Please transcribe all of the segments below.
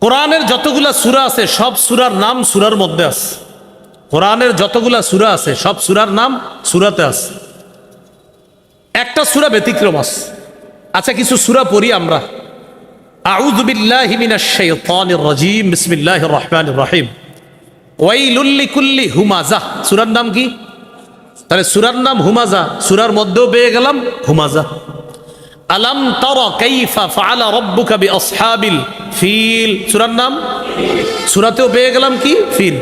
কোরআনের যতগুলা সূরা আছে সব সূরার নাম সূরার মধ্যে আছে। কোরআনের যতগুলা সূরা আছে সব সূরার নাম সূরাতে আছে, একটা সূরা ব্যতিক্রম আছে। আচ্ছা, কিছু সূরা পড়ি আমরা। আউযু বিল্লাহি মিনাশ শাইতানির রাজীম, বিসমিল্লাহির রহমানির রহিম। ওয়াইলুল লিকুল্লি হুমাযা, সূরার নাম কি? তাহলে সূরার নাম হুমাযা, সূরার মধ্যেও পেয়ে গেলাম হুমাযা। আলাম তারা কাইফা ফাআলা রাব্বুকা বিআসহাবিল ফিল, সূরার নাম, সূরাতেও পেয়ে গেলাম কি? ফিল।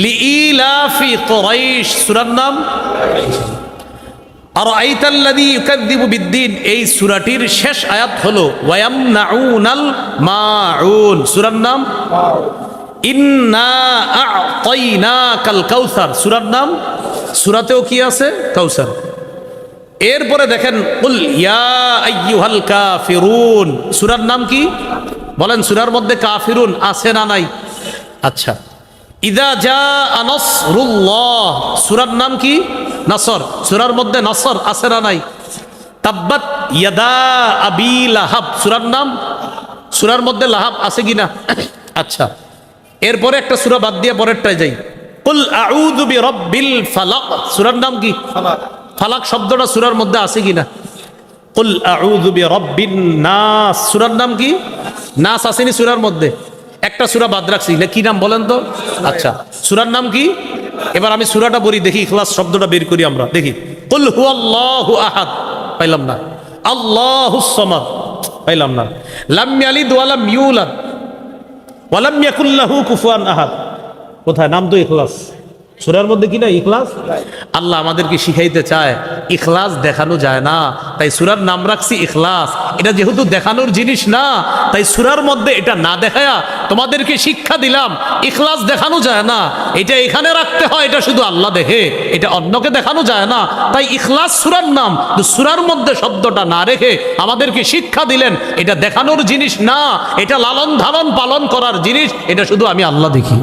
লিইলাফি কুরাইশ, সূরার নাম আরাআইতাল্লাযী ইউকাযযিবু বিদ্দীন, এই সূরাটির শেষ আয়াত হলো ওয়ায়ামনাউনাল মাউন, সূরার নাম ইন্না আ'তাইনাকাল কাউসার, সূরার নাম, সূরাতেও কি আছে? কাউসার। এরপরে দেখেন কুল ইয়া আইয়ুহাল কাফিরুন, সূরার নাম কি? বলেন, সূরার মধ্যে কাফিরুন আছে না নাই? আচ্ছা। ইযা জাআ নাসরুল্লাহ, সূরার নাম কি? নাসর, সূরার মধ্যে নাসর আছে না নাই? তাব্বাত ইয়াদা আবি লাহাব, সূরার নাম, সূরার মধ্যে লাহাব আছে কিনা? আচ্ছা। এরপরে একটা সূরা বাদ দিয়ে পরেরটায় যাই। কুল আউযু বিরাব্বিল ফালাক, সূরার নাম কি? ফালাক। ফালাক শব্দটা সূরার মধ্যে আছে কিনা? কুল আউযু বিরাব্বিন নাস, সূরার নাম কি? নাস আসেনি সূরার মধ্যে, একটা সূরা বাদ রাখছি, কি নাম বলেন তো? আচ্ছা, সূরার নাম কি? এবার আমি সূরাটা বলি, দেখি ইখলাস শব্দটা বের করি আমরা, দেখি। কুল হুয়াল্লাহু আহাদ, পাইলাম না। আল্লাহুস সামাদ, পাইলাম না। লাম ইয়ালিদ ওয়া লাম ইউলাদ ওয়া লাম ইয়াকুল লাহু কুফুয়ান আহাদ, কোথায়? নাম তো ইখলাস, সূরার মধ্যে কি না ইখলাস? আল্লাহ আমাদেরকে শিখাইতে চায় ইখলাস দেখানো যায় না, তাই সূরার নাম রাখছি ইখলাস। এটা যেহেতু দেখানোর জিনিস না, তাই সূরার মধ্যে এটা না দেখায়া তোমাদেরকে শিক্ষা দিলাম ইখলাস দেখানো যায় না, এটা এখানে রাখতে হয়, এটা শুধু আল্লাহ দেখে, এটা অন্যকে দেখানো যায় না। তাই ইখলাস সূরার নাম, সূরার মধ্যে শব্দটা না রেখে আমাদেরকে শিক্ষা দিলেন এটা দেখানোর জিনিস না, এটা লালন ধারণ পালন করার জিনিস, এটা শুধু আমি আল্লাহ দেখি।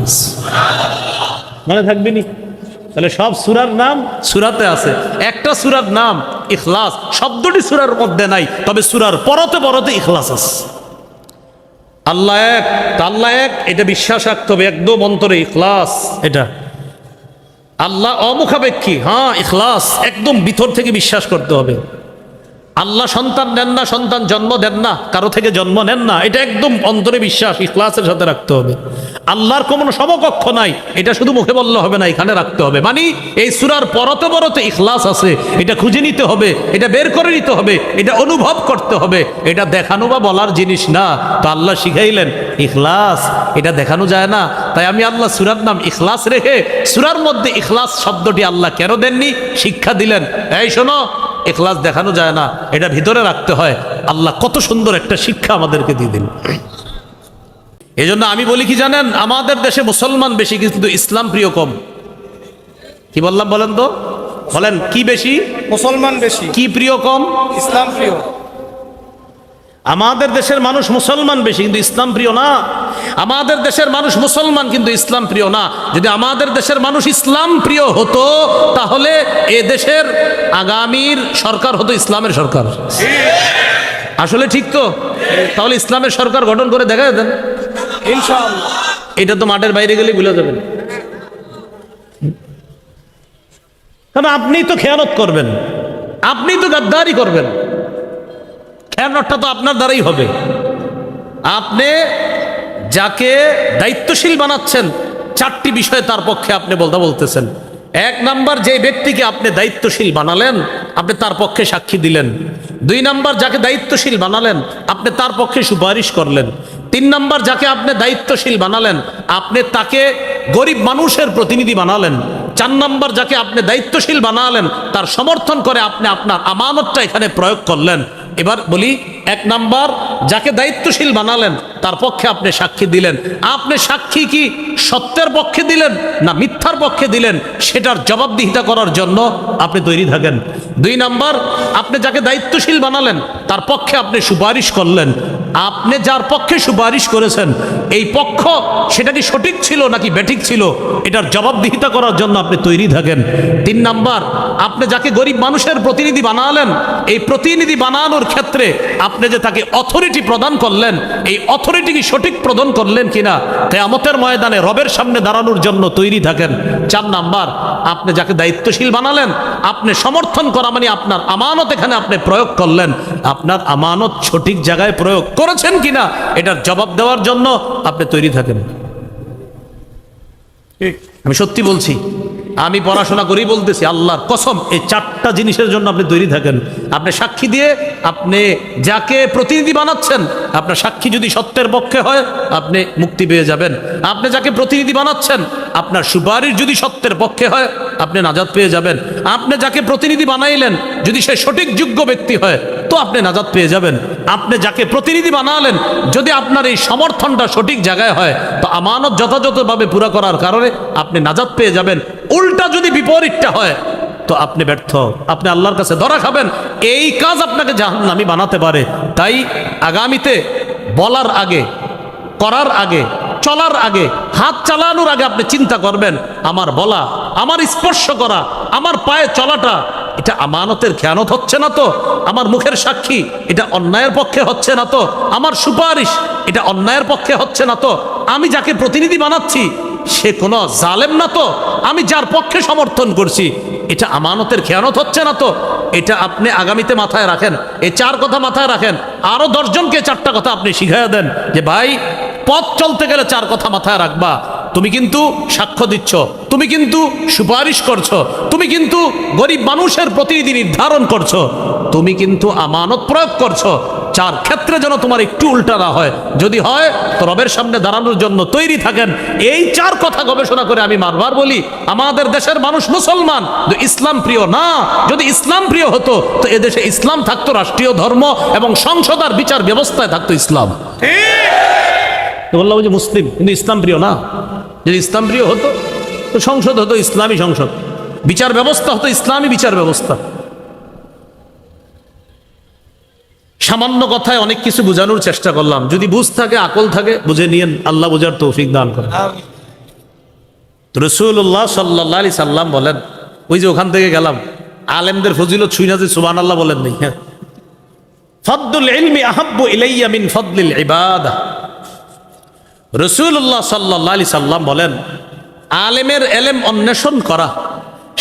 মনে থাকবে নি? তাহলে সব সূরার নাম সূরাতে আছে, একটা সূরার নাম ইখলাস, শব্দটি সূরার মধ্যে নাই, তবে সূরার পরতে পরতে ইখলাস আছে। আল্লাহ এক, আল্লাহ এক, এটা বিশ্বাস রাখতে হবে একদম অন্তরে, ইখলাস। এটা আল্লাহ অমুখাপেক্ষী, হ্যাঁ ইখলাস একদম ভিতর থেকে বিশ্বাস করতে হবে। আল্লাহ সন্তান নেন না, সন্তান জন্ম দেন না, কারো থেকে জন্ম নেন না, এটা একদম অন্তরে বিশ্বাস ইখলাসের সাথে রাখতে হবে। আল্লাহর কোনো সমকক্ষ নাই, এটা শুধু মুখে বললে হবে না, এখানে রাখতে হবে। মানে এই সূরার পরতে পরতে ইখলাস আছে, এটা খুঁজে নিতে হবে, এটা বের করে নিতে হবে, এটা অনুভব করতে হবে। এটা দেখানো বা বলার জিনিস না, তো আল্লাহ শিখাইলেন ইখলাস, এটা দেখানো যায় না। তাই আমি আল্লাহ সূরার নাম ইখলাস রেখে সূরার মধ্যে ইখলাস শব্দটি আল্লাহ কেন দেননি শিক্ষা দিলেন। এই শোনো, ইখলাস দেখানো যায় না, এটা ভিতরে রাখতে হয়। আল্লাহ কত সুন্দর একটা শিক্ষা আমাদেরকে দিয়ে দিন। এই জন্য আমি বলি কি জানেন, আমাদের দেশে মুসলমান বেশি কিন্তু ইসলাম প্রিয় কম। কি বললাম বলেন তো? বলেন, কি বেশি? মুসলমান বেশি, কি প্রিয় কম? ইসলাম প্রিয়। আমাদের দেশের মানুষ মুসলমান বেশি কিন্তু ইসলাম প্রিয় না। আমাদের দেশের মানুষ মুসলমান কিন্তু ইসলাম প্রিয় না। যদি আমাদের দেশের মানুষ ইসলাম প্রিয় হতো, তাহলে এ দেশের আগামীর সরকার হতো ইসলামের সরকার। আসলে ঠিক তো? তাহলে ইসলামের সরকার গঠন করে দেখা যেতেন ইনশাআল্লাহ। এটা তো মাঠের বাইরে গেলে ভুলে যাবেন, কারণ আপনি তো খেয়ানত করবেন, আপনি তো গাদ্দারি করবেন, খেয়ানতটা তো আপনার দ্বারাই হবে। আপনি যাকে দায়িত্বশীল বানাচ্ছেন, চারটি বিষয়ে তার পক্ষে আপনি বলতেছেন। এক নাম্বার, যে ব্যক্তিকে আপনি দায়িত্বশীল বানালেন আপনি তার পক্ষে সাক্ষী দিলেন। দুই নাম্বার, যাকে দায়িত্বশীল বানালেন আপনি তার পক্ষে সুপারিশ করলেন। তিন নাম্বার, যাকে আপনি দায়িত্বশীল বানালেন আপনি তাকে গরিব মানুষের প্রতিনিধি বানালেন। চার নাম্বার, যাকে আপনি দায়িত্বশীল বানালেন তার সমর্থন করে আপনি আপনার আমানতটা এখানে প্রয়োগ করলেন। এবার বলি, এক নাম্বার, যাকে দায়িত্বশীল বানালেন তার পক্ষে আপনি সাক্ষী দিলেন। আপনি সাক্ষী কি সত্যের পক্ষে দিলেন না মিথ্যার পক্ষে দিলেন, সেটার জবাবদিহিতা করার জন্য আপনি তৈরি থাকেন। দুই নাম্বার, আপনি যাকে দায়িত্বশীল বানালেন তার পক্ষে আপনি সুপারিশ করলেন। আপনি যার পক্ষে সুপারিশ করেছেন এই পক্ষ সেটা কি সঠিক ছিল নাকি বেঠিক ছিল, এটার জবাবদিহিতা করার জন্য আপনি তৈরি থাকেন। তিন নাম্বার, আপনি যাকে গরিব মানুষের প্রতিনিধি বানালেন এই প্রতিনিধি বানানোর ক্ষেত্রে আপনি যে তাকে অথরিটি প্রদান করলেন, এই অথরিটি কি সঠিক প্রদান করলেন কিনা কিয়ামতের ময়দানে রবের সামনে দাঁড়ানোর জন্য তৈরি থাকেন। 4 নাম্বার, আপনি যাকে দায়িত্বশীল বানালেন, আপনি সমর্থন করা মানে আপনার আমানত এখানে আপনি প্রয়োগ করলেন, আপনার আমানত সঠিক জায়গায় প্রয়োগ করেছেন কিনা এটার জবাব দেওয়ার জন্য আপনি তৈরি থাকেন। আমি সত্যি বলছি, আমি পড়াশোনা করেই বলতেছি, আল্লাহর কসম, এই 4টা জিনিসের জন্য আপনি তৈরি থাকেন। আপনি সাক্ষী দিয়ে আপনি যাকে প্রতিনিধি বানাচ্ছেন, আপনার সাক্ষী যদি সত্যের পক্ষে হয় আপনি মুক্তি পেয়ে যাবেন। আপনি যাকে প্রতিনিধি বানাচ্ছেন, আপনার সুপারিশ যদি সত্যের পক্ষে হয় আপনি নাজাত পেয়ে যাবেন। আপনি যাকে প্রতিনিধি বানাইলেন যদি সে সঠিক যোগ্য ব্যক্তি হয় তো আপনি নাজাত পেয়ে যাবেন। আপনি যাকে প্রতিনিধি বানালেন যদি আপনার এই সমর্থনটা সঠিক জায়গায় হয় তো আমানত যথাযথভাবে পুরা করার কারণে আপনি নাজাত পেয়ে যাবেন। উল্টা যদি বিপরীতটা হয় তো আপনি ব্যর্থ, আপনি আল্লাহর কাছে ধরা খাবেন। এই কাজ আপনাকে জাহান্নামী বানাতে পারে। তাই আগামীতে বলার আগে, করার আগে, চলার আগে, হাত চালানোর আগে আপনি চিন্তা করবেন, আমার বলা, আমার স্পর্শ করা, আমার পায়ে চলাটা এটা আমানতের খেয়ানত হচ্ছে না তো? আমার মুখের সাক্ষী এটা অন্যায়ের পক্ষে হচ্ছে না তো? আমার সুপারিশ এটা অন্যায়ের পক্ষে হচ্ছে না তো? আমি যাকে প্রতিনিধি বানাচ্ছি সে কোনো জালেম না তো? আমি যার পক্ষে সমর্থন করছি এটা আমানতের খেয়ানত হচ্ছে না তো? এটা আপনি আগামীতে মাথায় রাখেন। এই 4 কথা মাথায় রাখেন। আরো 10 জনকে 4টা কথা আপনি শিখাইয়া দেন যে ভাই, পথ চলতে গেলে 4 কথা মাথায় রাখবা। তুমি কিন্তু সাক্ষ্য দিচ্ছ, তুমি কিন্তু সুপারিশ করছো, তুমি কিন্তু গরিব মানুষের প্রতিনিধি নির্ধারণ করছো, তুমি কিন্তু আমানত প্রয়োগ করছো। 4 ক্ষেত্রে যেন তোমার একটু উল্টা না হয়। যদি হয় তো রবের সামনে দাঁড়ানোর জন্য তৈরি থাকেন। এই 4 কথা গবেষণা করে আমি বারবার বলি, আমাদের দেশের মানুষ মুসলমান, ইসলাম প্রিয় না। যদি ইসলাম প্রিয় হতো তো এদেশে ইসলাম থাকতো রাষ্ট্রীয় ধর্ম এবং সংসদ আর বিচার ব্যবস্থায় থাকতো ইসলাম। বললাম যে মুসলিম কিন্তু ইসলাম প্রিয় না। যদি ইসলাম প্রিয় হতো তো সংসদ হতো ইসলামী সংসদ, বিচার ব্যবস্থা হতো ইসলামী বিচার ব্যবস্থা। সামান্য কথায় অনেক কিছু বোঝানোর চেষ্টা করলাম। যদি বুঝ থাকে, আকল থাকে, বুঝে নিয়েন। আল্লাহ বোঝার তৌফিক দান করেন। রাসূলুল্লাহ সাল্লাল্লাহু আলাইহি সাল্লাম বলেন, ওই যে ওখান থেকে গেলাম, আলেমদের ফজিলত শুইনা যে সুবহানাল্লাহ বলেন নাই? ফাদলুল ইলমি আহাব্বু ইলাইয়া মিন ফাদলিল ইবাদাহ। রাসূলুল্লাহ সাল্লাল্লাহু আলাইহি সাল্লাম বলেন, আলেমের এলেম অন্বেষণ করা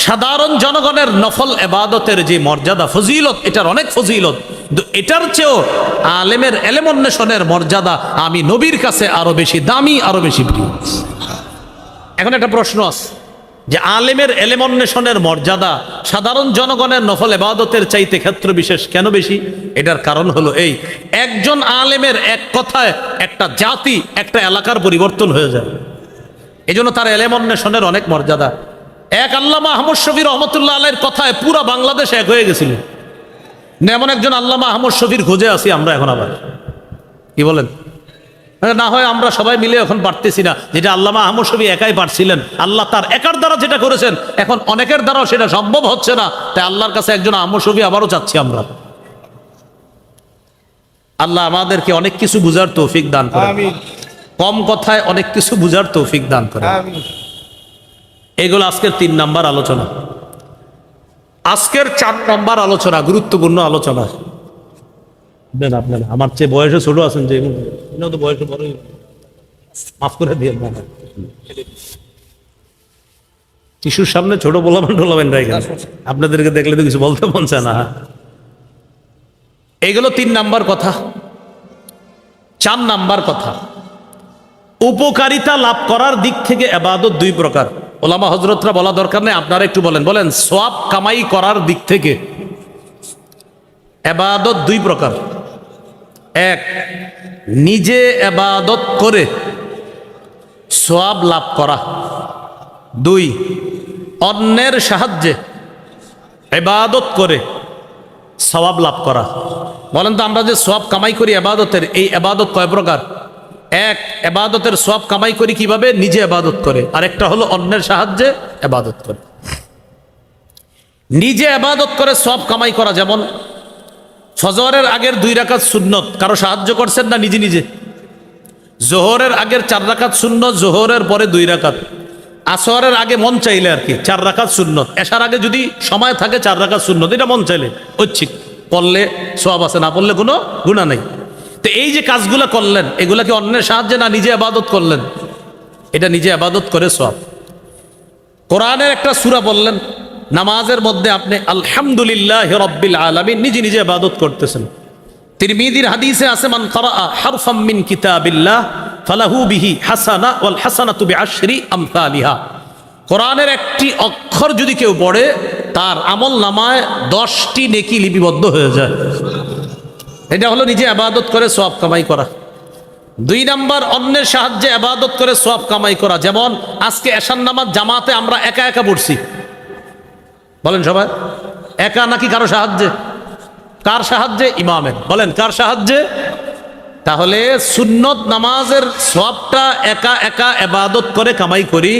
সাধারণ জনগণের নফল ইবাদতের যে মর্যাদা, ফজিলত, এটার অনেক ফজিলত, কিন্তু এটার চেয়েও আলেমের এলেম অন্বেষণের মর্যাদা আমি নবীর কাছে আরো বেশি দামি, আরো বেশি প্রিয়। এখন একটা প্রশ্ন আছে যে আলেমের এলেম অন্বেষণের মর্যাদা সাধারণ জনগণের নফল ইবাদতের চাইতে ক্ষেত্র বিশেষ কেন বেশি? এটার কারণ হলো এই, একজন আলেমের এক কথায় একটা জাতি, একটা এলাকার পরিবর্তন হয়ে যায়। এজন্য তার এলেম অন্বেষণের অনেক মর্যাদা। এক আল্লামা আহমদ শফি রহমতুল্লাহ আলাইহির কথায় পুরা বাংলাদেশ এক হয়ে গেছিল। এমন একজন আল্লামা আহমদ শফির খোঁজে আছি আমরা এখন। আবার কি বলেন? না হয় আমরা সবাই মিলে এখন পারতেছি না, যেটা আল্লামা আহমদ শফি একাই পারছিলেন। আল্লাহ তার একার দ্বারা যেটা করেছেন এখন অনেকের দ্বারাও সেটা সম্ভব হচ্ছে না। তাই আল্লাহর কাছে একজন আহমদ শফি আবারও চাচ্ছি আমরা। আল্লাহ আমাদেরকে অনেক কিছু বুঝার তৌফিক দান করেন, কম কথায় অনেক কিছু বুঝার তৌফিক দান করেন। এগুলো আজকের 3 নাম্বার আলোচনা। আজকের 4 নাম্বার আলোচনা, গুরুত্বপূর্ণ আলোচনা। আপনারা আমার চেয়ে বয়সে ছোট আছেন, যে তো বয়সে বড়, মাফ করে দিয়ে শিশুর সামনে ছোট বলাবেন আপনাদেরকে দেখলে তো কিছু বলতে মন চায় না। এগুলো 3 নাম্বার কথা। 4 নাম্বার কথা, উপকারিতা লাভ করার দিক থেকে ইবাদত 2 প্রকার। ওলামা হযরতরা বলা দরকার নেই, আপনারা একটু বলেন সওয়াব কামাই করার দিক থেকে ইবাদত 2 প্রকার। 1, নিজে ইবাদত করে সওয়াব লাভ করা। 2, অন্যের সাহায্যে ইবাদত করে সওয়াব লাভ করা। বলেন তো, আমরা যে সওয়াব কামাই করি ইবাদতের, এই ইবাদত কয় প্রকার? 1, ইবাদতের সওয়াব কামাই করি কিভাবে? নিজে ইবাদত করে। আর একটা হলো অন্যের সাহায্যে ইবাদত করে। নিজে ইবাদত করে সওয়াব কামাই করা, যেমন ফজরের আগের 2 রাকাত সুন্নত কারো সাহায্য করছেন না, নিজে নিজে। জোহরের আগের 4 রাকাত সুন্নত, জোহরের পরে 2 রাকাত। আসরের আগে মন চাইলে আর কি 4 রাকাত সুন্নত। এশার আগে যদি সময় থাকে 4 রাকাত সুন্নত, এটা মন চাইলে ঐচ্ছিক। পড়লে সওয়াব আছে, না পড়লে কোনো গুনাহ নেই। তো এই যে কাজগুলো করলেন, এগুলা কি অন্যের সাহায্যে না নিজে ইবাদত করলেন? এটা নিজে ইবাদত করে সওয়াব। কোরআনের একটা সূরা বললেন, নামাজের মধ্যে আপনি আলহামদুলিল্লাহি রাব্বিল আলামিন নিজে নিজে ইবাদত করতেছেন। তিরমিজির হাদিসে আছে, মান ক্বারাআ হারফাম মিন কিতাবিল্লাহ ফালাহু বিহি হাসানা ওয়াল হাসানাতু বিআশরি আমসালিহা। কোরআনের একটি অক্ষর যদি কেউ পড়ে, তার আমল নামায় 10টি নেকি লিপিবদ্ধ হয়ে যায়। এটা হলো নিজে ইবাদত করে সওয়াব কামাই করা। 2 নাম্বার, অন্যের সাহায্যে ইবাদত করে সওয়াব কামাই করা। যেমন আজকে এশার নামাজ জামাতে আমরা একা একা পড়ছি, বলেন সবাই একা নাকি কারো সাহায্যে? কার সাহায্যে? ইমামের। বলেন কার সাহায্যে? তাহলে সুন্নত নামাজের সওয়াবটা একা একা ইবাদত করে কামাই করি,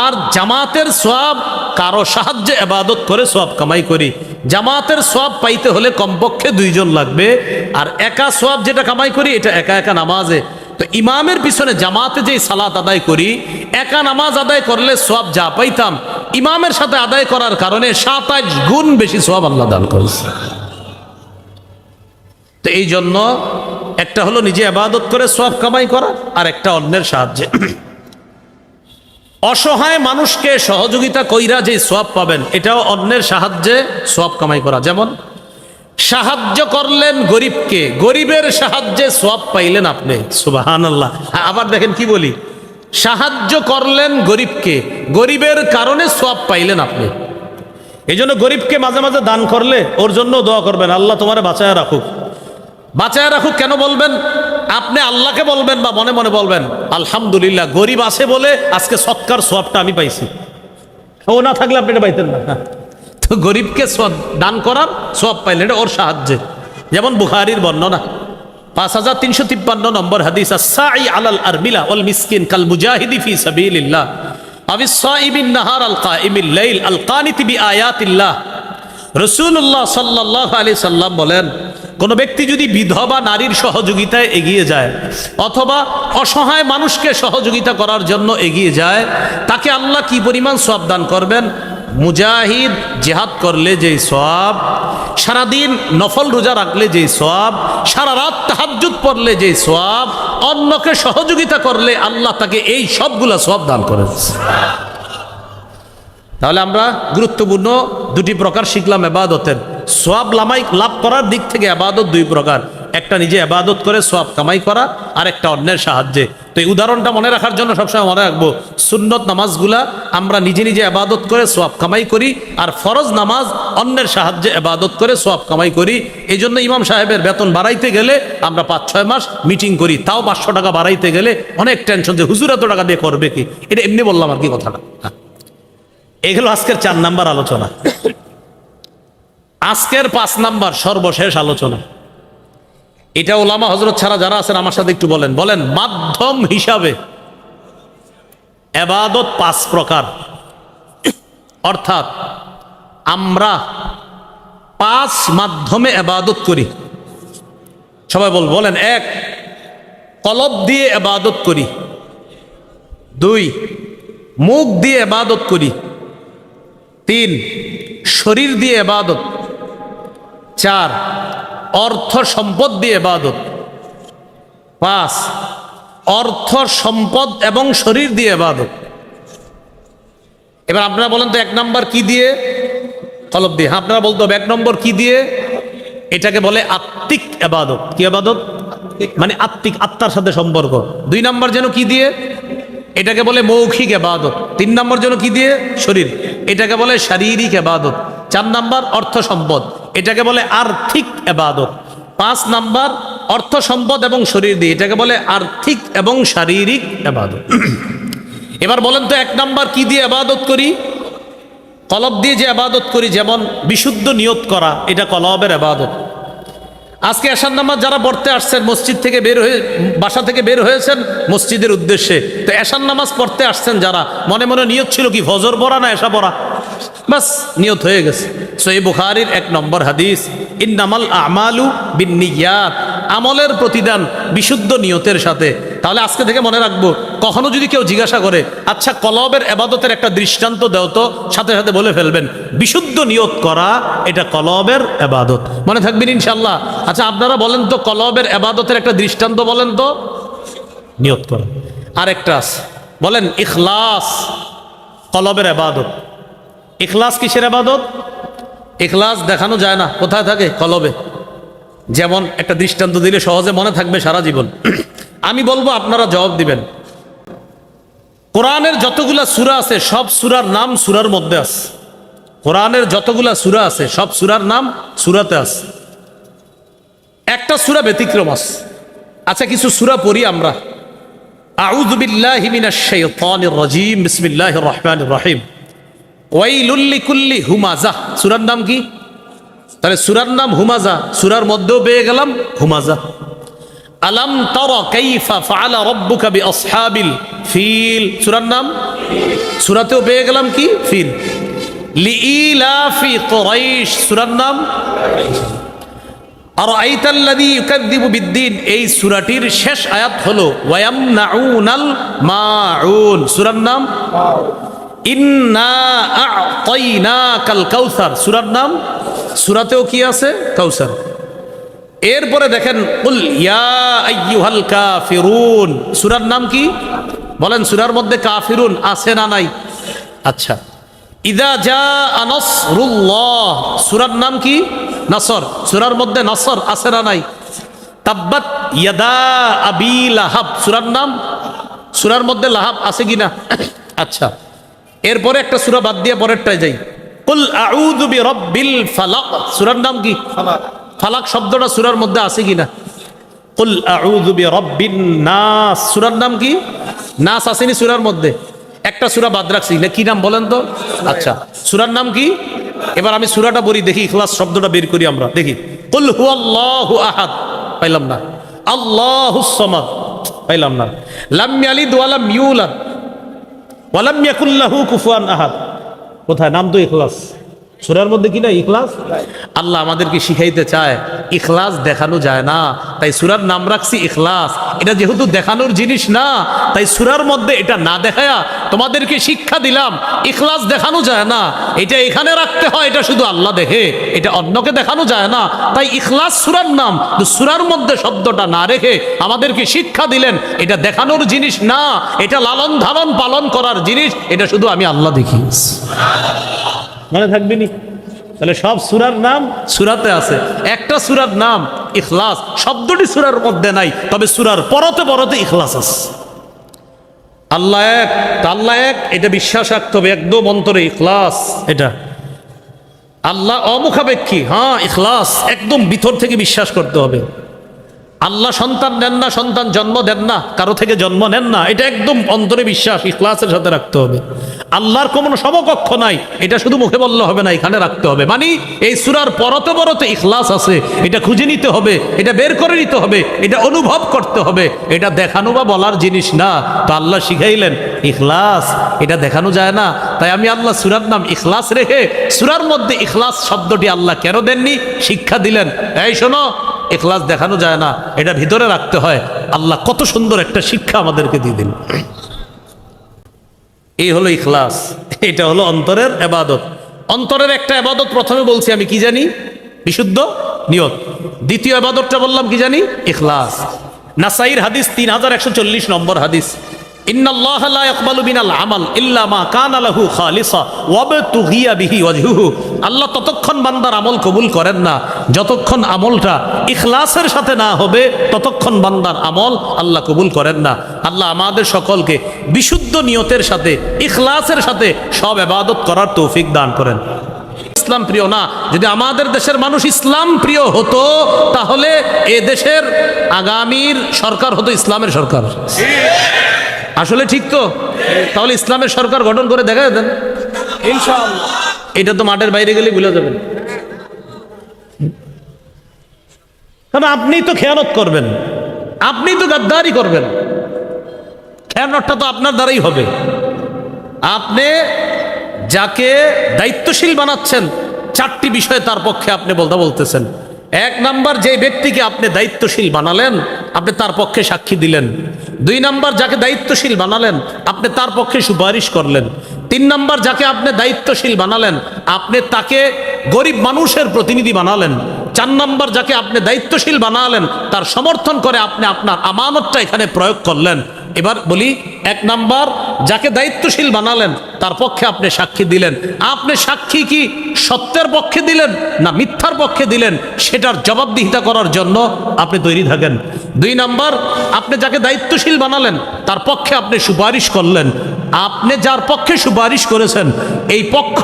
আর জামাতের সওয়াব কারো সাহায্যে ইবাদত করে সওয়াব কামাই করি। জামাতের সওয়াব পাইতে হলে কমপক্ষে 2 জন লাগবে, আর একা সওয়াব যেটা কামাই করি এটা একা একা নামাজে। তো ইমামের পিছনে জামাতে যেই সালাত আদায় করি, একা নামাজ আদায় করলে সওয়াব যা পাইতাম, ইমামের সাথে আদায় করার কারণে 27 গুণ বেশি সওয়াব আল্লাহ দান করেছে। তো এই জন্য একটা হলো নিজে ইবাদত করে সওয়াব কামাই করা, আর একটা অন্যের সাহায্যে। অসহায় মানুষকে সহযোগিতা কইরা যে সওয়াব পাবেন, এটাও অন্যের সাহায্যে সওয়াব কামাই করা। যেমন সাহায্য করলেন গরিবকে, গরিবের সাহায্যে সওয়াব পাইলেন আপনি, সুবহানাল্লাহ। আবার দেখেন কি বলি, সাহায্য করলেন গরিবকে, গরিবের কারণে সওয়াব পাইলেন আপনি। এই জন্য গরিবকে মাঝে মাঝে দান করলে ওর জন্য দোয়া করবেন, আল্লাহ তোমারে বাঁচায় রাখুক। বাঁচায় রাখুক কেন বলবেন? আপনি আল্লাহকে বলবেন বা মনে মনে বলবেন, আলহামদুলিল্লাহ গরিব আছে বলে আজকে সৎকার সওয়াবটা আমি পাইছি, ও না থাকলে আপনি এটা পাইতেন না। তো গরিবকে দান করার সওয়াব পাইলেন, এটা ওর সাহায্যে। যেমন বুখারীর বর্ণনা 5353 নম্বর হাদিস, আস-সাই আলাল আরমিলা ওয়াল মিসকিন কাল মুজাহিদি ফি সাবিলিল্লাহ আবিস সাইবিন নাহার আল কাইমিল লাইল আল কানিতি বিআয়াতিল্লাহ। রাসূলুল্লাহ সাল্লাল্লাহু আলাইহি সাল্লাম বলেন, কোন ব্যক্তি যদি বিধবা নারীর সহযোগিতায় এগিয়ে যায় অথবা অসহায় মানুষকে সহযোগিতা করার জন্য এগিয়ে যায়, তাকে আল্লাহ কি পরিমাণ সওয়াব দান করবেন? মুজাহিদ জিহাদ করলে যেই সওয়াব, সারাদিন নফল রোজা রাখলে যেই সওয়াব, সারা রাত তাহাজ্জুদ পড়লে যেই সওয়াব, অন্যকে সহযোগিতা করলে আল্লাহ তাকে এই সবগুলা সওয়াব দান করেন। তাহলে আমরা গুরুত্বপূর্ণ 2টি প্রকার শিখলাম ইবাদতের। সওয়াব লাভ করার দিক থেকে ইবাদত 2 প্রকার, একটা নিজে ইবাদত করে সওয়াব কামাই করা, আর একটা অন্যের সাহায্যে। তো এই উদাহরণটা মনে রাখার জন্য সবসময় মনে রাখবো, সুন্নত নামাজগুলা আমরা নিজে নিজে ইবাদত করে সওয়াব কামাই করি, আর ফরজ নামাজ অন্যের সাহায্যে ইবাদত করে সওয়াব কামাই করি। এই জন্য ইমাম সাহেবের বেতন বাড়াইতে গেলে আমরা 5-6 মাস মিটিং করি, তাও 500 টাকা বাড়াইতে গেলে অনেক টেনশন যে হুজুর এত টাকা দিয়ে করবে কি। এটা এমনি বললাম আর কি কথাটা। এগুলো আজকের 4 নাম্বার আলোচনা। আজকের 5 নাম্বার সর্বশেষ আলোচনা, এটা ওলামা হযরত ছাড়া যারা আছেন আমার সাথে একটু বলেন। বলেন মাধ্যম হিসাবে ইবাদত 5 প্রকার, অর্থাৎ আমরা 5 মাধ্যমে ইবাদত করি। সবাই বলেন 1 কলব দিয়ে ইবাদত করি, 2 মুখ দিয়ে ইবাদত করি, 3 শরীর দিয়ে ইবাদত, 4 অর্থ সম্পদ দিয়ে ইবাদত, 5 অর্থ সম্পদ এবং শরীর দিয়ে ইবাদত। এবার আপনারা বলেন তো 1 নাম্বার কি দিয়ে? কলব দিয়ে। আপনারা বলতে হবে 1 নম্বর কি দিয়ে? এটাকে বলে আত্মিক ইবাদত। কি ইবাদত? মানে আত্মিক, আত্মার সাথে সম্পর্ক। 2 নাম্বার যেন কি দিয়ে? এটাকে বলে মৌখিক ইবাদত। 3 নম্বর যেন কি দিয়ে? শরীর, এটাকে বলে শারীরিক ইবাদত। 4 নাম্বার অর্থ সম্পদ, এটাকে বলে আর্থিক ইবাদত। 5 নাম্বার অর্থ সম্পদ এবং শরীর দিয়ে, এটাকে বলে আর্থিক এবং শারীরিক ইবাদত। এবার বলেন তো 1 নাম্বার কি দিয়ে ইবাদত করি? কলব দিয়ে যে ইবাদত করি, যেমন বিশুদ্ধ নিয়ত করা, এটা কলবের ইবাদত। আজকে এশার নামাজ যারা পড়তে আসছেন, মসজিদ থেকে বের হয়ে, বাসা থেকে বের হয়েছেন মসজিদের উদ্দেশ্যে, তো এশার নামাজ পড়তে আসছেন যারা, মনে মনে নিয়ত ছিল কি ফজর পড়া না এশা পড়া, বাস নিয়ত হয়ে গেছে। সহিহ বুখারীর 1 নম্বর হাদিস, ইন্নামাল আমালু বিন্নিয়াত, আমলের প্রতিদান বিশুদ্ধ নিয়তের সাথে। তাহলে আজকে থেকে মনে রাখবো, কখনো যদি কেউ জিজ্ঞাসা করে আচ্ছা কলবের এবাদতের একটা দৃষ্টান্ত দাও তো, সাথে সাথে বলে ফেলবেন বিশুদ্ধ নিয়ত করা এটা কলবের এবাদত। মনে থাকবেন ইনশাল্লাহ। আচ্ছা আপনারা বলেন তো কলবের এবাদতের একটা দৃষ্টান্ত বলেন তো। নিয়ত করা। আর একটা আছে, বলেন ইখলাস কলবের এবাদত। ইখলাস কিসের এবাদত? ইখলাস দেখানো যায় না, কোথায় থাকে? কলবে। যেমন একটা দৃষ্টান্ত দিলে সহজে মনে থাকবে সারা জীবন। আমি বলবো আপনারা জবাব দিবেন। কোরআনের যতগুলা সূরা আছে সব সূরার নাম সূরার মধ্যে আছে। কোরআনের যতগুলা সূরা আছে সব সূরার নাম সূরাতে আছে, একটা সূরা ব্যতিক্রম আছে। আচ্ছা কিছু সূরা পড়ি আমরা। আউযু বিল্লাহি মিনাশ শাইতানির রাজীম, বিসমিল্লাহির রহমানির রহিম। ওয়াইলুল লিকুল্লি হুমাযা, সূরার নাম কি? তাহলে সূরার নাম হুমাযা, সূরার মধ্যেও পেয়ে গেলাম হুমাযা। আলাম তারা কাইফা ফাআলা রাব্বুকা বিআসহাবিল ফিল, সূরার নাম, সূরাতেও পেয়ে গেলাম কি? ফিল। লিইলাফি কুরাইশ, সূরার নাম। আরাআইতাল্লাযী ইউকাযযিবু বিদ্দীন, এই সূরাটির শেষ আয়াত হলো ওয়ায়ামনাউনাল মাউন, সূরার নাম। ইন্না আ'তাইনাকাল কাউসার, সূরার নাম। সূরাতেও কি আছে? কাউসার। এরপরে দেখেন কুল ইয়া আইয়ুহাল কাফিরুন, সূরার নাম কি? বলেন সূরার মধ্যে কাফিরুন আছে না নাই? আচ্ছা। ইযা জাআ নাসরুল্লাহ, সূরার নাম কি? নাসর, সূরার মধ্যে নাসর আছে না নাই? তাব্বাত ইয়াদা আবি লাহাব, সূরার নাম। সূরার মধ্যে লাহাব আছে কিনা? আচ্ছা। এরপরে একটা সূরা বাদ দিয়ে পরেরটায় যাই। কুল আউযু বিরাব্বিল ফালাক, সূরার নাম কি? ফালাক। ফালাক শব্দটা সূরার মধ্যে আছে কিনা? কুল আউযু বিরাব্বিন নাস, সূরার নাম কি? নাস আসেনি সূরার মধ্যে, একটা সূরা বাদ রাখছি, কি নাম বলেন তো? আচ্ছা সূরার নাম কি? এবার আমি সূরাটা পড়ি, দেখি ইখলাস শব্দটা বের করি আমরা, দেখি। কুল হুয়াল্লাহু আহাদ, পাইলাম না। আল্লাহুস সামাদ, পাইলাম না। লাম ইয়ালিদ ওয়া লাম ইউলাদ ওয়া লাম ইয়াকুল লাহু কুফুয়ান আহাদ, কোথায়? নাম তো ইখলাস, সূরার মধ্যে কি না ইখলাস? আল্লাহ আমাদেরকে শিখাইতে চায় ইখলাস দেখানো যায় না, তাই সূরার নাম রাখছি ইখলাস। এটা যেহেতু দেখানোর জিনিস না, তাই সূরার মধ্যে এটা না দেখায়া তোমাদেরকে শিক্ষা দিলাম ইখলাস দেখানো যায় না, এটা এখানে রাখতে হয়, এটা শুধু আল্লাহ দেখে, এটা অন্যকে দেখানো যায় না। তাই ইখলাস সূরার নাম, সূরার মধ্যে শব্দটা না রেখে আমাদেরকে শিক্ষা দিলেন এটা দেখানোর জিনিস না, এটা লালন ধারণ পালন করার জিনিস, এটা শুধু আমি আল্লাহ দেখি। মনে থাকবেনি? তাহলে সব সূরার নাম সূরাতে আছে, একটা সূরার নাম ইখলাস, শব্দটি সূরার মধ্যে নাই, তবে সূরার পরতে পরতে ইখলাস আছে। আল্লাহ এক, আল্লাহ এক, এটা বিশ্বাস রাখতে হবে একদম অন্তরে, ইখলাস। এটা আল্লাহ অমুখাপেক্ষী, হ্যাঁ ইখলাস একদম ভিতর থেকে বিশ্বাস করতে হবে। আল্লাহ সন্তান নেন না, সন্তান জন্ম দেন না, কারো থেকে জন্ম নেন না, এটা একদম অন্তরে বিশ্বাস ইখলাসের সাথে রাখতে হবে। আল্লাহর কোনো সমকক্ষ নাই, এটা শুধু মুখে বললে হবে না, এখানে রাখতে হবে। মানে এই সূরার পরতে পরতে ইখলাস আছে, এটা খুঁজে নিতে হবে, এটা বের করে নিতে হবে, এটা অনুভব করতে হবে, এটা দেখানো বা বলার জিনিস না। তো আল্লাহ শিখাইলেন ইখলাস, এটা দেখানো যায় না, তাই আমি আল্লাহ সূরার নাম ইখলাস রেখে সূরার মধ্যে ইখলাস শব্দটি আল্লাহ কেন দেননি শিক্ষা দিলেন। এই শোনো, ইখলাস দেখানো যায় না, এটা ভিতরে রাখতে হয়। আল্লাহ কত সুন্দর একটা শিক্ষা আমাদেরকে দিয়ে দিন। এই হলো ইখলাস, এটা হলো অন্তরের ইবাদত। অন্তরের একটা ইবাদত প্রথমে বলছি আমি, কি জানি? বিশুদ্ধ নিয়ত। দ্বিতীয় ইবাদতটা বললাম কি জানি? ইখলাস। নাসাইর হাদিস 3140 নম্বর হাদিস, ইন্নাল্লাহা লা ইয়াকবালু মিনাল আমাল ইল্লা মা কানা লাহু খালিসা ওয়াবতুগিয়া বিহি ওয়াজহুহু। আল্লাহ ততক্ষণ বান্দার আমল কবুল করেন না যতক্ষণ আমলটা ইখলাসের সাথে না হবে, ততক্ষণ বান্দার আমল আল্লাহ কবুল করেন না। আল্লাহ আমাদের সকলকে বিশুদ্ধ নিয়তের সাথে ইখলাসের সাথে সব ইবাদত করার তৌফিক দান করেন। ইসলাম প্রিয় না, যদি আমাদের দেশের মানুষ ইসলাম প্রিয় হতো তাহলে এ দেশের আগামীর সরকার হতো ইসলামের সরকার। আসলে ঠিক তো? তাহলে ইসলামের সরকার গঠন করে দেখা দেন ইনশাআল্লাহ। এটা তো মাঠের বাইরে গেলে ভুলে যাবেন, কারণ আপনি তো খেয়ানত করবেন, আপনি তো গাদ্দারি করবেন, খেয়ানতটা তো আপনার দ্বারাই হবে। আপনি যাকে দায়িত্বশীল বানাচ্ছেন, চারটি বিষয়ে তার পক্ষে আপনি বলতেছেন। এক নাম্বার, যে ব্যক্তিকে আপনি দায়িত্বশীল বানালেন আপনি তার পক্ষে সাক্ষী দিলেন। 2 নাম্বার যাকে দায়িত্বশীল বানালেন আপনি তার পক্ষে সুপারিশ করলেন। 3 নাম্বার যাকে আপনি দায়িত্বশীল বানালেন আপনি তাকে গরিব মানুষের প্রতিনিধি বানালেন। 4 নাম্বার যাকে আপনি দায়িত্বশীল বানালেন তার সমর্থন করে আপনি আপনার আমানতটা এখানে প্রয়োগ করলেন। এবার বলি, 1 নাম্বার যাকে দায়িত্বশীল বানালেন তার পক্ষে আপনি সাক্ষী দিলেন। আপনি সাক্ষী কি সত্যের পক্ষে দিলেন না মিথ্যার পক্ষে দিলেন সেটার জবাবদিহিতা করার জন্য আপনি তৈরি থাকেন। 2 নাম্বার, আপনি যাকে দায়িত্বশীল বানালেন তার পক্ষে আপনি সুপারিশ করলেন। আপনি যার পক্ষে সুপারিশ করেছেন এই পক্ষ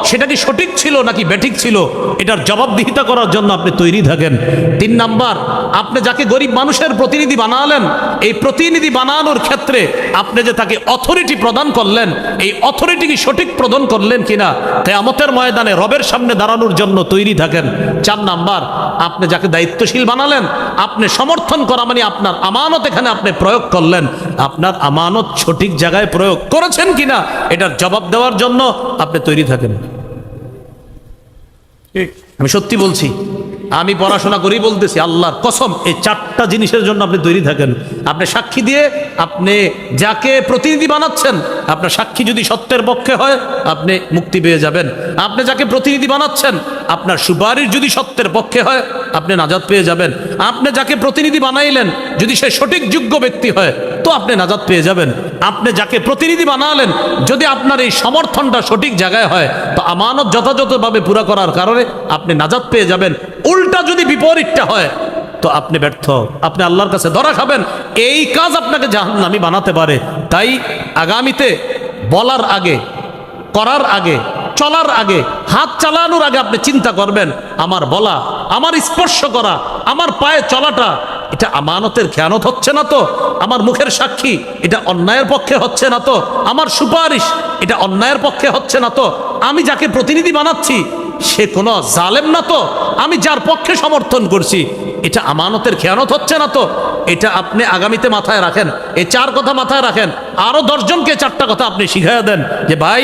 সেটা কি সঠিক ছিল নাকি বেঠিক ছিল এটার জবাবদিহিতা করার জন্য আপনি তৈরি থাকেন। 3 নাম্বার, আপনি যাকে গরিব মানুষের প্রতিনিধি বানালেন এই প্রতিনিধি বানানোর ক্ষেত্রে আপনি যে তাকে অথরিটি প্রদান করলেন এই অথরিটি কি সঠিক প্রদান করলেন কিনা কিয়ামতের ময়দানে রবের সামনে দাঁড়ানোর জন্য তৈরি থাকেন। 4 নাম্বার, আপনি যাকে দায়িত্বশীল বানালেন আপনি সমর্থন করা মানে আপনার আমানত এখানে আপনি প্রয়োগ করলেন। আপনার আমানত সঠিক জায়গায় প্রয়োগ করেছেন কিনা এটার জবাব দেওয়ার জন্য আপনি তৈরি থাকেন। আমি সত্যি বলছি, আমি পড়াশোনা করি বলতেছি, আল্লাহর কসম এই 4টা জিনিসের জন্য আপনি তৈরি থাকেন। আপনি সাক্ষী দিয়ে আপনি যাকে প্রতিনিধি বানাচ্ছেন আপনার সাক্ষী যদি সত্যের পক্ষে হয় আপনি মুক্তি পেয়ে যাবেন। আপনি যাকে প্রতিনিধি বানাচ্ছেন আপনার সুপারিশ যদি সত্যের পক্ষে হয় আপনি নাজাত পেয়ে যাবেন। আপনি যাকে প্রতিনিধি বানাইলেন যদি সে সঠিক যোগ্য ব্যক্তি হয় তো আপনি নাজাত পেয়ে যাবেন। আপনি যাকে প্রতিনিধি বানালেন যদি আপনার এই সমর্থনটা সঠিক জায়গায় হয় তো আমানত যথাযথভাবে পুরা করার কারণে আপনি নাজাত পেয়ে যাবেন। উল্টা যদি বিপরীতটা হয় তো আপনি ব্যর্থ, আপনি আল্লাহর কাছে ধরা খাবেন। এই কাজ আপনাকে জাহান্নামী বানাতে পারে। তাই আগামীতে বলার আগে, করার আগে, চলার আগে, হাত চালানোর আগে আপনি চিন্তা করবেন আমার বলা, আমার স্পর্শ করা, আমার পায়ে চলাটা এটা আমানতের খেয়ানত হচ্ছে না তো, আমার মুখের সাক্ষী এটা অন্যায়ের পক্ষে হচ্ছে না তো, আমার সুপারিশ এটা অন্যায়ের পক্ষে হচ্ছে না তো, আমি যাকে প্রতিনিধি বানাচ্ছি সে কোনো জালেম না তো, আমি যার পক্ষে সমর্থন করছি এটা আমানতের খেয়ানত হচ্ছে না তো। এটা আপনি আগামীতে মাথায় রাখেন, এই 4 কথা মাথায় রাখেন। আরো 10 জনকে 4টা কথা আপনি শিখাইয়া দেন যে ভাই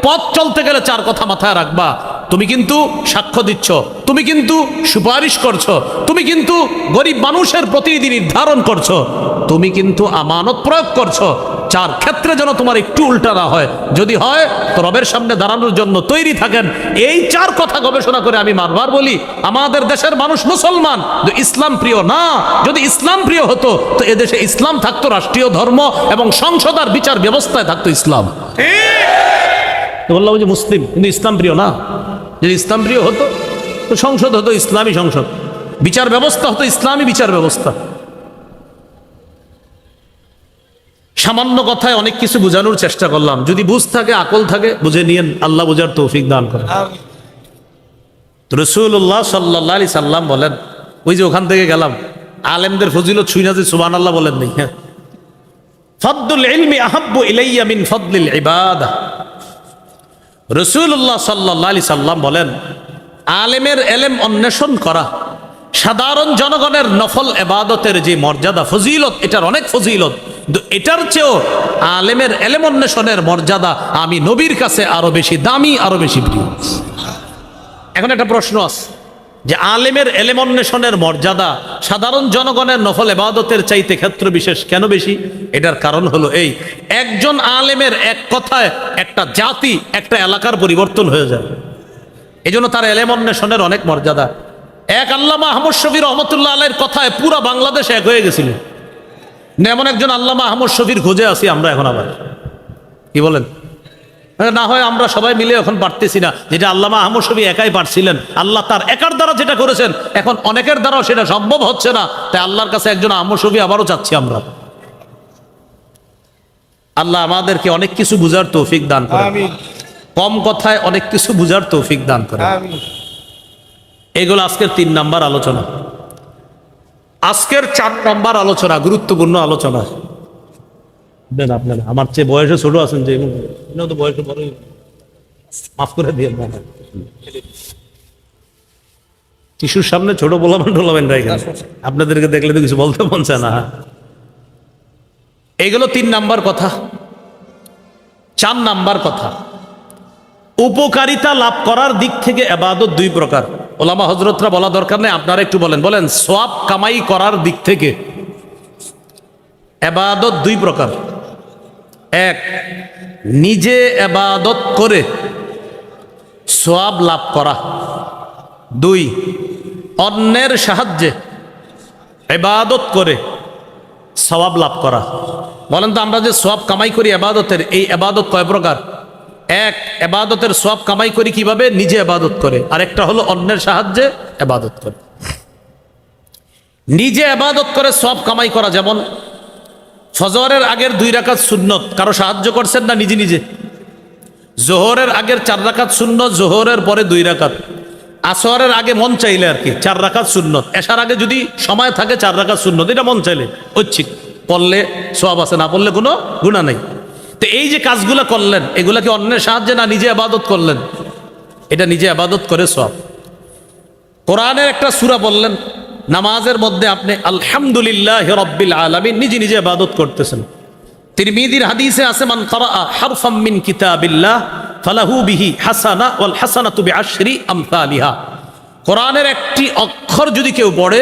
পথ চলতে গেলে 4 কথা মাথায় রাখবা। তুমি কিন্তু সাক্ষ্য দিচ্ছ, তুমি কিন্তু সুপারিশ করছো, তুমি কিন্তু গরিব মানুষের প্রতিনিধি নির্ধারণ করছো, তুমি কিন্তু আমানত প্রয়োগ করছো। 4 ক্ষেত্রে যেন তোমার একটু উল্টা না হয়, যদি হয় তো রবের সামনে দাঁড়ানোর জন্য তৈরি থাকেন। এই 4 কথা গবেষণা করে আমি বারবার বলি আমাদের দেশের মানুষ মুসলমান ইসলাম প্রিয় না। যদি ইসলাম প্রিয় হতো তো এদেশে ইসলাম থাকতো রাষ্ট্রীয় ধর্ম এবং সংসদ আর বিচার ব্যবস্থায় থাকতো ইসলাম। বললাম যে মুসলিম কিন্তু ইসলাম প্রিয় না। যদি ইসলাম প্রিয় হতো তো সংসদ হতো ইসলামী সংসদ, বিচার ব্যবস্থা হতো ইসলামী বিচার ব্যবস্থা। সামান্য কথায় অনেক কিছু বোঝানোর চেষ্টা করলাম, যদি বুঝ থাকে আকল থাকে বুঝে নিয়েন, আল্লাহ বোঝার তৌফিক দান করেন। রাসূলুল্লাহ সাল্লাল্লাহু আলাইহি সাল্লাম বলেন, ওই যে ওখান থেকে গেলাম আলেমদের ফজিলত শুইনা যে সুবহানাল্লাহ বলেন নাই, হ্যাঁ, ফাদলুল ইলমি আহাব্বু ইলাইয়া মিন ফাদলিল ইবাদাহ। রাসূলুল্লাহ সাল্লাল্লাহু আলাইহি সাল্লাম বলেন আলেমের এলেম অন্বেষণ করা সাধারণ জনগণের নফল ইবাদতের যে মর্যাদা ফজিলত এটার অনেক ফজিলত, কিন্তু এটার চেয়েও আলেমের এলেম অন্বেষণের মর্যাদা আমি নবীর কাছে আরো বেশি দামি, আরো বেশি প্রিয়। এখন একটা প্রশ্ন আছে যে আলেমের এলেম অন্বেষণের মর্যাদা সাধারণ জনগণের নফল ইবাদতের চাইতে ক্ষেত্র বিশেষ কেন বেশি? এটার কারণ হলো এই, একজন আলেমের এক কথায় একটা জাতি, একটা এলাকার পরিবর্তন হয়ে যায়। এজন্য তার এলেম অন্বেষণের অনেক মর্যাদা। এক আল্লামা আহমদ শফী রহমতুল্লাহ আলাইহির কথায় পুরা বাংলাদেশ এক হয়ে গেছিল। এমন একজন আল্লামা আহমদ শফীর খোঁজে আছি আমরা এখন, আবার কি বলেন? না হয় আমরা সবাই মিলে এখন পারতেছি না, যেটা আল্লামা আহমদ শফী একাই পারছিলেন, আল্লাহ তার একার দ্বারা যেটা করেছেন এখন অনেকের দ্বারাও সেটা সম্ভব হচ্ছে না। তাই আল্লাহর কাছে একজন আহমদ শফী আবারও চাচ্ছি আমরা। আল্লাহ আমাদেরকে অনেক কিছু বুঝার তৌফিক দান করেন, কম কথায় অনেক কিছু বুঝার তৌফিক দান করেন। এগুলো আজকের 3 নাম্বার আলোচনা। আজকের 4 নাম্বার আলোচনা, গুরুত্বপূর্ণ আলোচনা। আপনারা আমার চেয়ে বয়সে ছোট আছেন, যে তো বয়সে বড়, মাফ করে দিয়ে শিশুর সামনে ছোট বলাবেন আপনাদেরকে দেখলে তো কিছু বলতে মন চায় না। এইগুলো 3 নাম্বার কথা। 4 নাম্বার কথা, উপকারিতা লাভ করার দিক থেকে ইবাদত 2 প্রকার। ওলামা হযরতরা বলা দরকার নেই, আপনারা একটু বলেন সওয়াব কামাই করার দিক থেকে এবাদত দুই প্রকার। এক, নিজে এবাদত করে সওয়াব লাভ করা। দুই, অন্যের সাহায্যে এবাদত করে সওয়াব লাভ করা। বলেন তো, আমরা যে সওয়াব কামাই করি এবাদতের, এই এবাদত কয় প্রকার? এক, এবাদতের সওয়াব কামাই করি কিভাবে? নিজে এবাদত করে। আর একটা হলো অন্যের সাহায্যে এবাদত করে। নিজে এবাদত করে সওয়াব কামাই করা, যেমন ফজরের আগের 2 রাকাত সুন্নত কারো সাহায্য করছেন না নিজে নিজে? জোহরের আগের 4 রাকাত সুন্নত, জোহরের পরে 2 রাকাত। আসরের আগে মন চাইলে আর কি 4 রাকাত সুন্নত। এশার আগে যদি সময় থাকে 4 রাকাত সুন্নত, এটা মন চাইলে ঐচ্ছিক পড়লে সওয়াব আছে, না পড়লে কোনো গুনাহ নেই। তো এই যে কাজগুলো করলেন, এগুলা কি অন্যের সাহায্যে না নিজে ইবাদত করলেন? এটা নিজে ইবাদত করে সওয়াব। কোরআনের একটা সূরা বললেন, নামাজের মধ্যে আপনি আলহামদুলিল্লাহি রাব্বিল আলামিন নিজে নিজে ইবাদত করতেছেন। তিরমিজির হাদিসে আছে, মান ক্বারাআ হারফাম মিন কিতাবিল্লাহ ফালাহু বিহি হাসানা ওয়াল হাসানাতু বিআশরি আমসালিহা। কোরআনের একটি অক্ষর যদি কেউ পড়ে,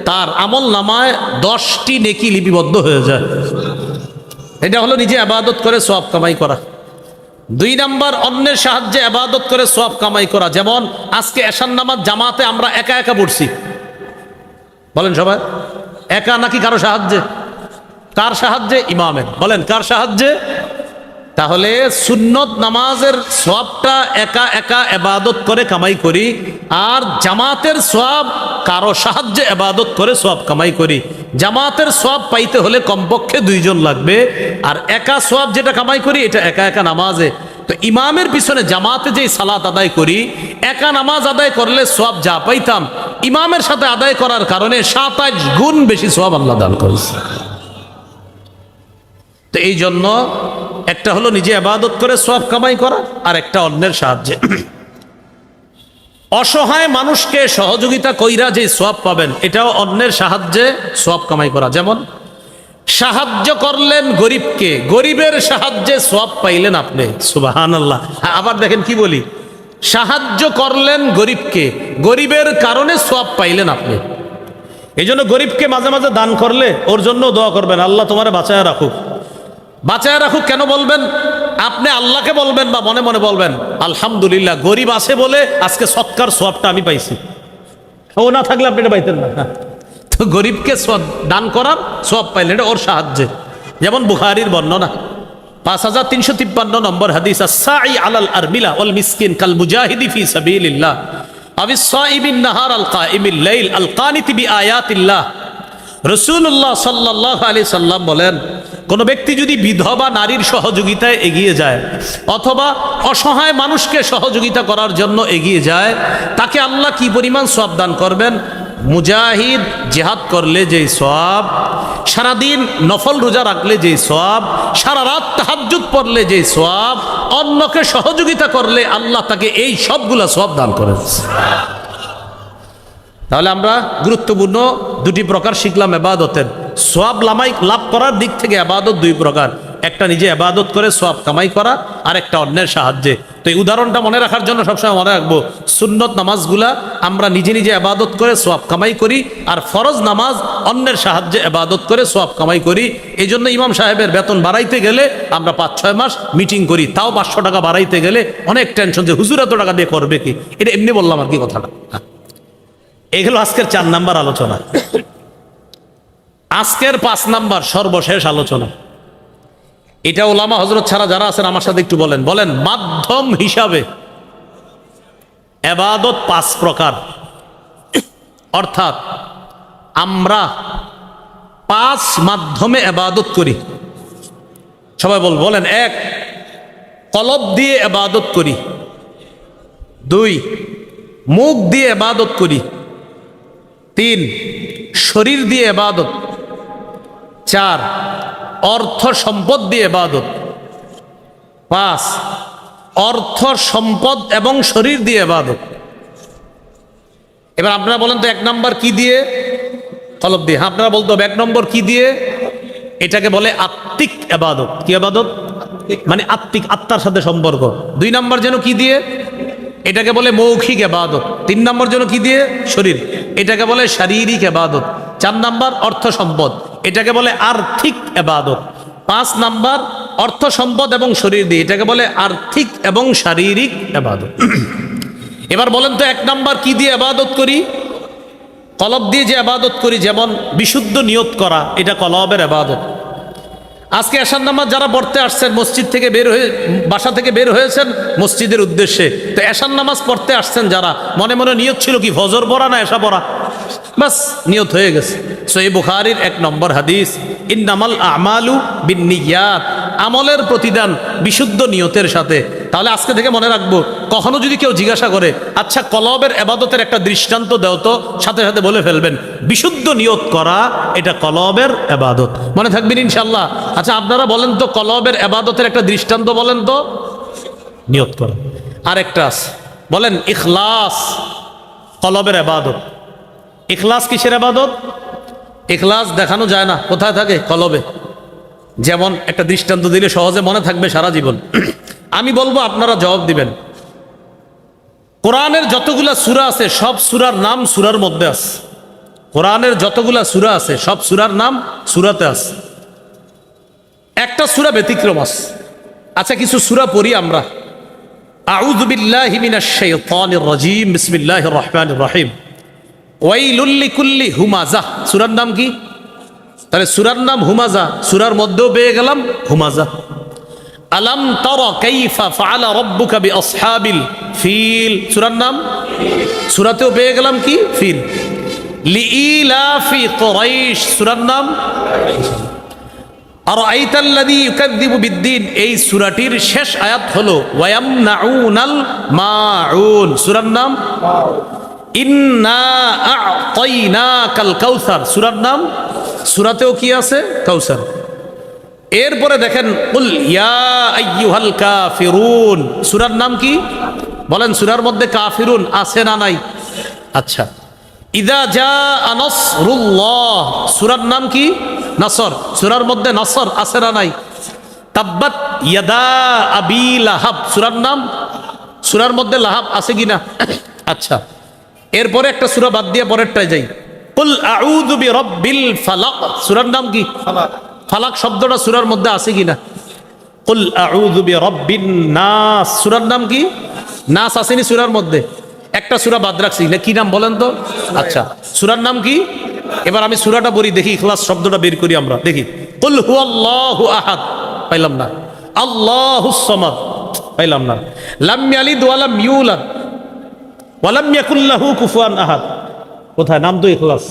তার আমল নামায় 10টি নেকি লিপিবদ্ধ হয়ে যায়। এটা হলো নিজে ইবাদত করে সওয়াব কামাই করা। 2 নাম্বার, অন্যের সাহায্যে ইবাদত করে সওয়াব কামাই করা। যেমন আজকে এশার নামাজ জামাতে আমরা একা একা পড়ছি। বলেন সবাই, একা নাকি কারো সাহায্যে? কার সাহায্যে? ইমামের। বলেন কার সাহায্যে? তাহলে সুন্নত নামাজের সওয়াবটা একা একা ইবাদত করে কামাই করি, আর জামাতের সওয়াব কারো সাহায্যে ইবাদত করে সওয়াব কামাই করি। জামাতের সওয়াব পাইতে হলে কমপক্ষে 2 জন লাগবে, আর একা সওয়াব যেটা কামাই করি এটা একা একা নামাজে। তো ইমামের পিছনে জামাতে যেই সালাত আদায় করি, একা নামাজ আদায় করলে সওয়াব যা পাইতাম, ইমামের সাথে আদায় করার কারণে 27 গুণ বেশি সওয়াব আল্লাহ দান করেছে। তো এই জন্য একটা হলো নিজে ইবাদত করে সওয়াব কামাই করা, আর একটা অন্যের সাহায্যে। অসহায় মানুষকে সহযোগিতা কইরা যে সওয়াব পাবেন, এটাও অন্যের সাহায্যে সওয়াব কামাই করা। যেমন সাহায্য করলেন গরিবকে, গরিবের সাহায্যে সওয়াব পাইলেন আপনি, সুবহানাল্লাহ। আবার দেখেন কি বলি, সাহায্য করলেন গরিবকে, গরিবের কারণে সওয়াব পাইলেন আপনি। এই জন্য গরিবকে মাঝে মাঝে দান করলে ওর জন্য দোয়া করবেন, আল্লাহ তোমারে বাঁচায় রাখুক। বাঁচায় রাখুক কেন বলবেন? আপনি আল্লাহকে বলবেন বা মনে মনে বলবেন, আলহামদুলিল্লাহ গরিব আছে বলে আজকে সৎকার সওয়াবটা আমি পাইছি। ও না থাকলে আপনি এটা পাইতেন না। তো গরিবকে দান করার সওয়াব পাইলেন, এটা ওর সাহায্যে। যেমন বুখারীর বর্ণনা 5353 নম্বর হাদিস, আস-সাঈ আলাল আরমিলা ওয়াল মিসকিন কাল মুজাহিদি ফি সাবিলিল্লাহ আবিস সাইবিন নাহার আল কাইমিল লাইল আল কানিতি বিআয়াতিল্লাহ। রাসূলুল্লাহ সাল্লাল্লাহু আলাইহি সাল্লাম বলেন, কোন ব্যক্তি যদি বিধবা নারীর সহযোগিতায় এগিয়ে যায় অথবা অসহায় মানুষকে সহযোগিতা করার জন্য এগিয়ে যায়, তাকে আল্লাহ কি পরিমাণ সওয়াব দান করবেন? মুজাহিদ জিহাদ করলে যেই সওয়াব, সারাদিন নফল রোজা রাখলে যেই সওয়াব, সারা রাত তাহাজ্জুদ পড়লে যেই সওয়াব, অন্যকে সহযোগিতা করলে আল্লাহ তাকে এই সবগুলা সওয়াব দান করেন। তাহলে আমরা গুরুত্বপূর্ণ 2টি প্রকার শিখলাম ইবাদতের। সওয়াব লাভ করার দিক থেকে ইবাদত 2 প্রকার, একটা নিজে ইবাদত করে সওয়াব কামাই করা, আর একটা অন্যের সাহায্যে। তো এই উদাহরণটা মনে রাখার জন্য সবসময় মনে রাখবো, সুন্নত নামাজগুলা আমরা নিজে নিজে ইবাদত করে সওয়াব কামাই করি, আর ফরজ নামাজ অন্যের সাহায্যে ইবাদত করে সওয়াব কামাই করি। এই জন্য ইমাম সাহেবের বেতন বাড়াইতে গেলে আমরা 5-6 মাস মিটিং করি, তাও 500 টাকা বাড়াইতে গেলে অনেক টেনশন, যে হুজুর এত টাকা দিয়ে করবে কি। এটা এমনি বললাম আর কি কথাটা। এগুলো আজকের 4 নাম্বার আলোচনা। আজকের 5 নাম্বার সর্বশেষ আলোচনা, এটা ওলামা হযরত ছাড়া যারা আছেন আমার সাথে একটু বলেন। বলেন মাধ্যম হিসাবে ইবাদত 5 প্রকার, অর্থাৎ আমরা 5 মাধ্যমে ইবাদত করি। সবাই বলেন। 1, কলব দিয়ে ইবাদত করি। 2, মুখ দিয়ে ইবাদত করি। 3, শরীর দিয়ে ইবাদত। 4, অর্থ সম্পদ দিয়ে ইবাদত। 5, অর্থ সম্পদ এবং শরীর দিয়ে ইবাদত। এবার আপনারা বলেন তো 1 নম্বর কি দিয়ে? কলব দিয়ে। আপনারা বলতে হবে 1 নম্বর কি দিয়ে? এটাকে বলে আত্মিক ইবাদত। কি ইবাদত? মানে আত্মিক, আত্মার সাথে সম্পর্ক। 2 নম্বর যেন কি দিয়ে? এটাকে বলে মৌখিক ইবাদত। 3 নম্বর যেন কি দিয়ে? শরীর, এটাকে বলে শারীরিক ইবাদত। 4 নম্বর অর্থ সম্পদ, এটাকে বলে আর্থিক এবাদত। 5 নাম্বার অর্থ সম্পদ এবং শরীর দিয়ে, এটাকে বলে আর্থিক এবং শারীরিক এবাদত। এবার বলেন তো 1 নাম্বার কি দিয়ে এবাদত করি? কলব দিয়ে যে এবাদত করি, যেমন বিশুদ্ধ নিয়ত করা, এটা কলবের এবাদত। আজকে এশার নামাজ যারা পড়তে আসছেন, মসজিদ থেকে বের হয়ে, বাসা থেকে বের হয়েছেন মসজিদের উদ্দেশ্যে, তো এশার নামাজ পড়তে আসছেন যারা, মনে মনে নিয়ত ছিল কি ফজর পড়া না এশা পড়া, বাস নিয়ত হয়ে গেছে। সহিহ বুখারীর 1 নম্বর হাদিস, ইন্নামাল আমালু বিন্নিয়াত, আমলের প্রতিদান বিশুদ্ধ নিয়তের সাথে। তাহলে আজকে থেকে মনে রাখবো, কখনো যদি কেউ জিজ্ঞাসা করে আচ্ছা কলবের এবাদতের একটা দৃষ্টান্ত দাও, তো সাথে সাথে বলে ফেলবেন বিশুদ্ধ নিয়ত করা, এটা কলবের এবাদত। মনে থাকবেন ইনশাল্লাহ। আচ্ছা আপনারা বলেন তো কলবের এবাদতের একটা দৃষ্টান্ত বলেন তো। নিয়ত করা। আরেকটা আছে, বলেন ইখলাস, কলবের এবাদত। ইখলাস কিসের এবাদত? ইখলাস দেখানো যায় না, কোথায় থাকে? কলবে। যেমন একটা দৃষ্টান্ত দিলে সহজে মনে থাকবে সারা জীবন। আমি বলবো, আপনারা জবাব দিবেন। কোরআনের যতগুলা সূরা আছে সব সূরার নাম সূরার মধ্যে আছে। কোরআনের যতগুলা সূরা আছে সব সূরার নাম সূরাতে আছে, একটা সূরা ব্যতিক্রম আছে। আচ্ছা কিছু সূরা পড়ি আমরা। আউযু বিল্লাহি মিনাশ শাইতানির রাজীম, বিসমিল্লাহির রহমানির রহিম। ওয়াইলুল লিকুল্লি হুমাযাহ, সূরার নাম কি? তাহলে সূরার নাম হুমাযা, সূরার মধ্যেও পেয়ে গেলাম হুমাযা। আলাম তারা কাইফা ফাআলা রাব্বুকা বিআসহাবিল ফিল, সূরার নাম, সূরাতেও পেয়ে গেলাম কি? ফিল। লিইলাফি কুরাইশ, সূরার নাম। আরাআইতাল্লাযী ইউকাযযিবু বিদ্দীন, এই সূরাটির শেষ আয়াত হলো ওয়ায়ামনাউনাল মাউন, সূরার নাম। ইন্না আ'তাইনাকাল কাউসার, সূরার নাম। সূরাতেও কি আছে? কাউসার। এরপরে দেখেন কুল ইয়া আইয়ুহাল কাফিরুন, সূরার নাম কি? বলেন সূরার মধ্যে কাফিরুন আছে না নাই? আচ্ছা। ইযা জাআ নাসরুল্লাহ, সূরার নাম কি? নাসর, সূরার মধ্যে নাসর আছে না নাই? তাব্বাত ইয়াদা আবি লাহাব, সূরার নাম। সূরার মধ্যে লাহাব আছে কিনা? আচ্ছা। এরপরে একটা সূরা বাদ দিয়ে পরেরটায় যাই। কুল আউযু বিরাব্বিল ফালাক, সূরার নাম কি? ফালাক শব্দটা সূরার মধ্যে আছে কিনা? কুল আউযু বিরাব্বিন নাস, সূরার নাম কি? নাস আসেনি সূরার মধ্যে, একটা সূরা বাদ রাখছি, কি নাম বলেন তো? আচ্ছা সূরার নাম কি? এবার আমি সূরাটা পড়ি, দেখি ইখলাস শব্দটা বের করি আমরা, দেখি। কুল হুয়াল্লাহু আহাদ, পাইলাম না। আল্লাহুস সামাদ, পাইলাম না। লাম ইয়ালিদ ওয়া লাম ইউলাদ ওয়া লাম ইয়াকুল লাহু কুফুয়ান আহাদ, কোথায়? নাম তো ইখলাস,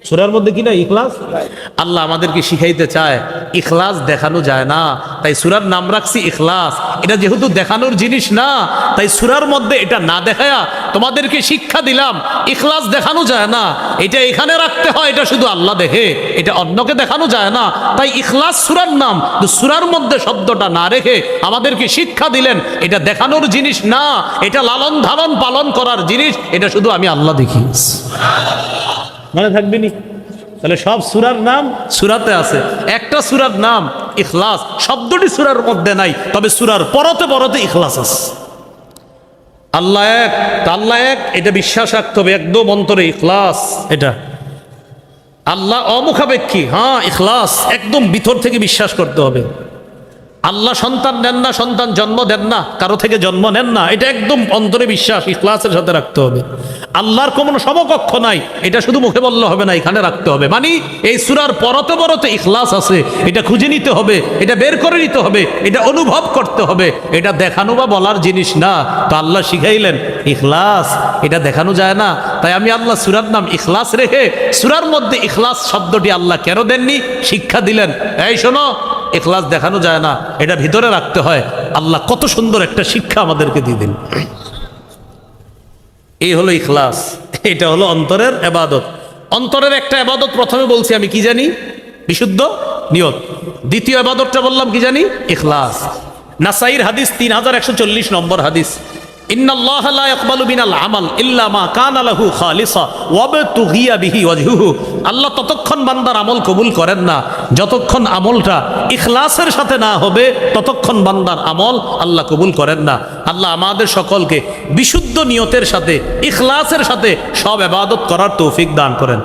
সূরার মধ্যে কি না ইখলাস? আল্লাহ আমাদেরকে শিখাইতে চায় ইখলাস দেখানো যায় না, তাই সূরার নাম রাখছি ইখলাস। এটা যেহেতু দেখানোর জিনিস না, তাই সূরার মধ্যে এটা না দেখায়া তোমাদেরকে শিক্ষা দিলাম ইখলাস দেখানো যায় না, এটা এখানে রাখতে হয়, এটা শুধু আল্লাহ দেখে, এটা অন্যকে দেখানো যায় না। তাই ইখলাস সূরার নাম, সূরার মধ্যে শব্দটা না রেখে আমাদেরকে শিক্ষা দিলেন এটা দেখানোর জিনিস না, এটা লালন ধারণ পালন করার জিনিস, এটা শুধু আমি আল্লাহ দেখি। মনে থাকবেনি? তাহলে সব সূরার নাম সূরাতে আছে, একটা সূরার নাম ইখলাস, শব্দটি সূরার মধ্যে নাই, তবে সূরার পরতে পরতে ইখলাস আছে। আল্লাহ এক, আল্লাহ এক, এটা বিশ্বাস রাখতে হবে একদম অন্তরে, ইখলাস। এটা আল্লাহ অমুখাপেক্ষী, হ্যাঁ ইখলাস একদম ভিতর থেকে বিশ্বাস করতে হবে। আল্লাহ সন্তান নেন না, সন্তান জন্ম দেন না, কারো থেকে জন্ম নেন না, এটা একদম অন্তরে বিশ্বাস ইখলাসের সাথে রাখতে হবে। আল্লাহর কোনো সমকক্ষ নাই, এটা শুধু মুখে বললে হবে না, এখানে রাখতে হবে। মানে এই সূরার পরতে পরতে ইখলাস আছে, এটা খুঁজে নিতে হবে, এটা বের করে নিতে হবে, এটা অনুভব করতে হবে, এটা দেখানো বা বলার জিনিস না। তো আল্লাহ শিখাইলেন ইখলাস, এটা দেখানো যায় না, তাই আমি আল্লাহ সূরার নাম ইখলাস রেখে সূরার মধ্যে ইখলাস শব্দটি আল্লাহ কেন দেননি শিক্ষা দিলেন। এই শোনো, ইখলাস দেখানো যায় না, এটা ভিতরে রাখতে হয়। আল্লাহ কত সুন্দর একটা শিক্ষা আমাদেরকে দিয়ে দিন। এই হলো ইখলাস, এটা হলো অন্তরের ইবাদত। অন্তরের একটা ইবাদত প্রথমে বলছি আমি, কি জানি? বিশুদ্ধ নিয়ত। দ্বিতীয় ইবাদতটা বললাম কি জানি? ইখলাস। নাসাইর হাদিস 3140 নম্বর হাদিস, ইন্নাল্লাহা লা ইয়াকবালু মিনাল আমাল ইল্লা মা কানা লাহু খালিসা ওয়াবতুগিয়া বিহি ওয়াজহুহু। আল্লাহ ততক্ষণ বান্দার আমল কবুল করেন না যতক্ষণ আমলটা ইখলাসের সাথে না হবে, ততক্ষণ বান্দার আমল আল্লাহ কবুল করেন না। আল্লাহ আমাদের সকলকে বিশুদ্ধ নিয়তের সাথে ইখলাসের সাথে সব ইবাদত করার তৌফিক দান করেন।